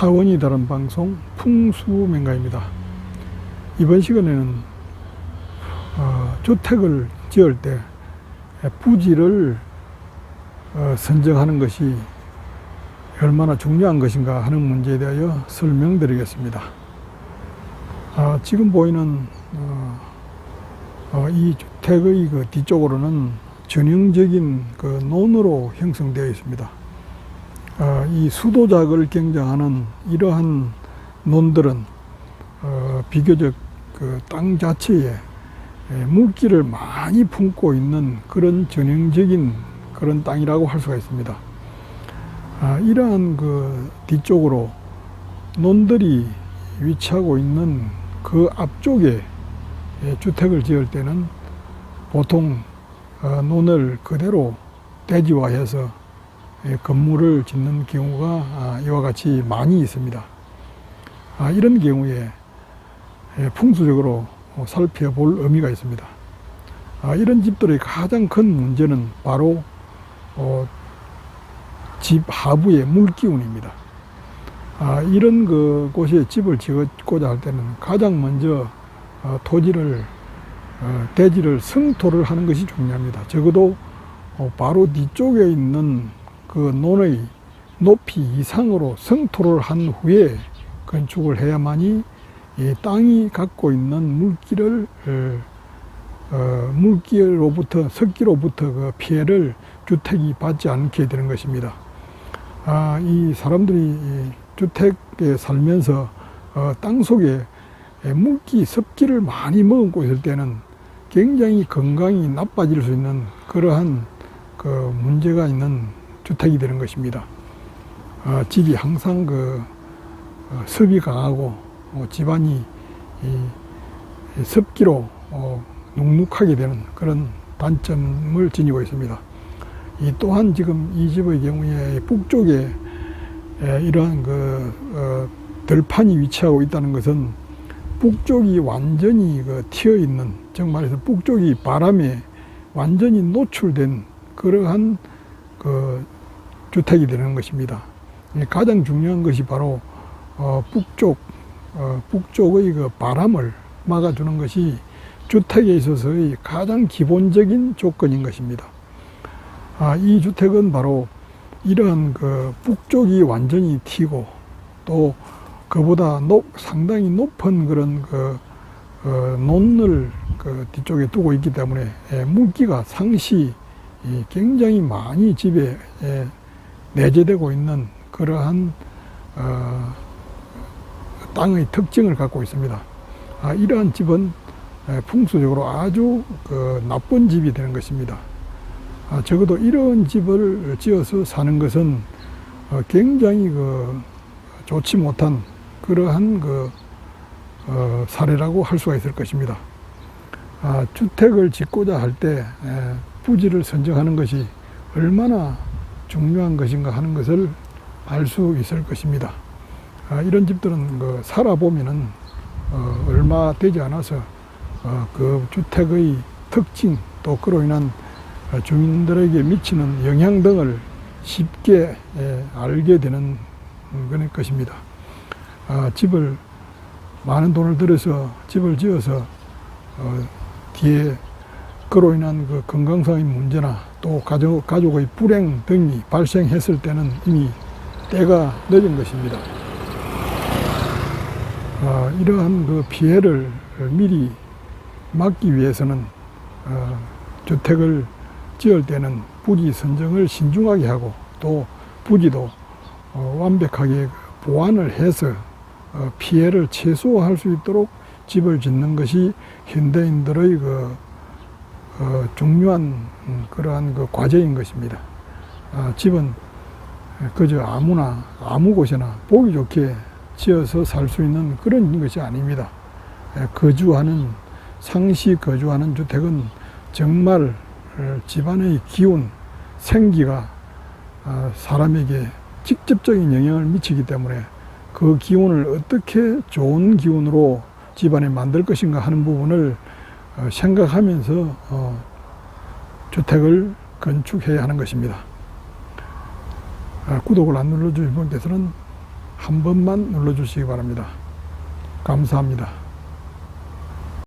차원이 다른 방송 풍수명가입니다. 이번 시간에는 주택을 지을 때 부지를 선정하는 것이 얼마나 중요한 것인가 하는 문제에 대하여 설명드리겠습니다. 지금 보이는 이 주택의 그 뒤쪽으로는 전형적인 그 논으로 형성되어 있습니다. 이 수도작을 경작하는 이러한 논들은 비교적 그 땅 자체에 물기를 많이 품고 있는 그런 전형적인 그런 땅이라고 할 수가 있습니다. 이러한 그 뒤쪽으로 논들이 위치하고 있는 그 앞쪽에 주택을 지을 때는 보통 논을 그대로 대지화해서 건물을 짓는 경우가 이와 같이 많이 있습니다. 이런 경우에 풍수적으로 살펴볼 의미가 있습니다. 이런 집들의 가장 큰 문제는 바로 집 하부의 물기운입니다. 이런 곳에 집을 짓고자 할 때는 가장 먼저 대지를 성토를 하는 것이 중요합니다. 적어도 바로 뒤쪽에 있는 그 논의 높이 이상으로 성토를 한 후에 건축을 해야만이 이 땅이 갖고 있는 물기로부터 습기로부터 그 피해를 주택이 받지 않게 되는 것입니다. 이 사람들이 주택에 살면서 땅 속에 물기, 습기를 많이 머금고 있을 때는 굉장히 건강이 나빠질 수 있는 그러한 그 문제가 있는 주택이 되는 것입니다. 집이 항상 습이 강하고 집안이 습기로 눅눅하게 되는 그런 단점을 지니고 있습니다. 또한 지금 이 집의 경우에 북쪽에 이러한 들판이 위치하고 있다는 것은 북쪽이 완전히 튀어 있는, 즉 말해서 북쪽이 바람에 완전히 노출된 그러한 주택이 되는 것입니다. 가장 중요한 것이 바로 북쪽의 바람을 막아주는 것이 주택에 있어서의 가장 기본적인 조건인 것입니다. 이 주택은 바로 이러한 북쪽이 완전히 튀고 또 그보다 상당히 높은 그런 논을 뒤쪽에 두고 있기 때문에 물기가 상시 굉장히 많이 집에 내재되고 있는 그러한 땅의 특징을 갖고 있습니다. 이러한 집은 풍수적으로 아주 나쁜 집이 되는 것입니다. 적어도 이런 집을 지어서 사는 것은 굉장히 좋지 못한 그러한 사례라고 할 수가 있을 것입니다. 주택을 짓고자 할 때 부지를 선정하는 것이 얼마나 중요한 것인가 하는 것을 알 수 있을 것입니다. 이런 집들은 살아보면은 얼마 되지 않아서 그 주택의 특징 또 그로 인한 주민들에게 미치는 영향 등을 쉽게 알게 되는 것입니다. 많은 돈을 들여서 집을 지어서 뒤에 그로 인한 건강상의 문제나 또 가족의 불행 등이 발생했을 때는 이미 때가 늦은 것입니다. 이러한 피해를 미리 막기 위해서는 주택을 지을 때는 부지 선정을 신중하게 하고 또 부지도 완벽하게 보완을 해서 피해를 최소화할 수 있도록 집을 짓는 것이 현대인들의 중요한 그러한 과제인 것입니다. 집은 그저 아무 곳이나 보기 좋게 지어서 살 수 있는 그런 것이 아닙니다. 상시 거주하는 주택은 정말 집안의 기운, 생기가 사람에게 직접적인 영향을 미치기 때문에 그 기운을 어떻게 좋은 기운으로 집안에 만들 것인가 하는 부분을 생각하면서 주택을 건축해야 하는 것입니다. 구독을 안 눌러주신 분께서는 한 번만 눌러주시기 바랍니다. 감사합니다.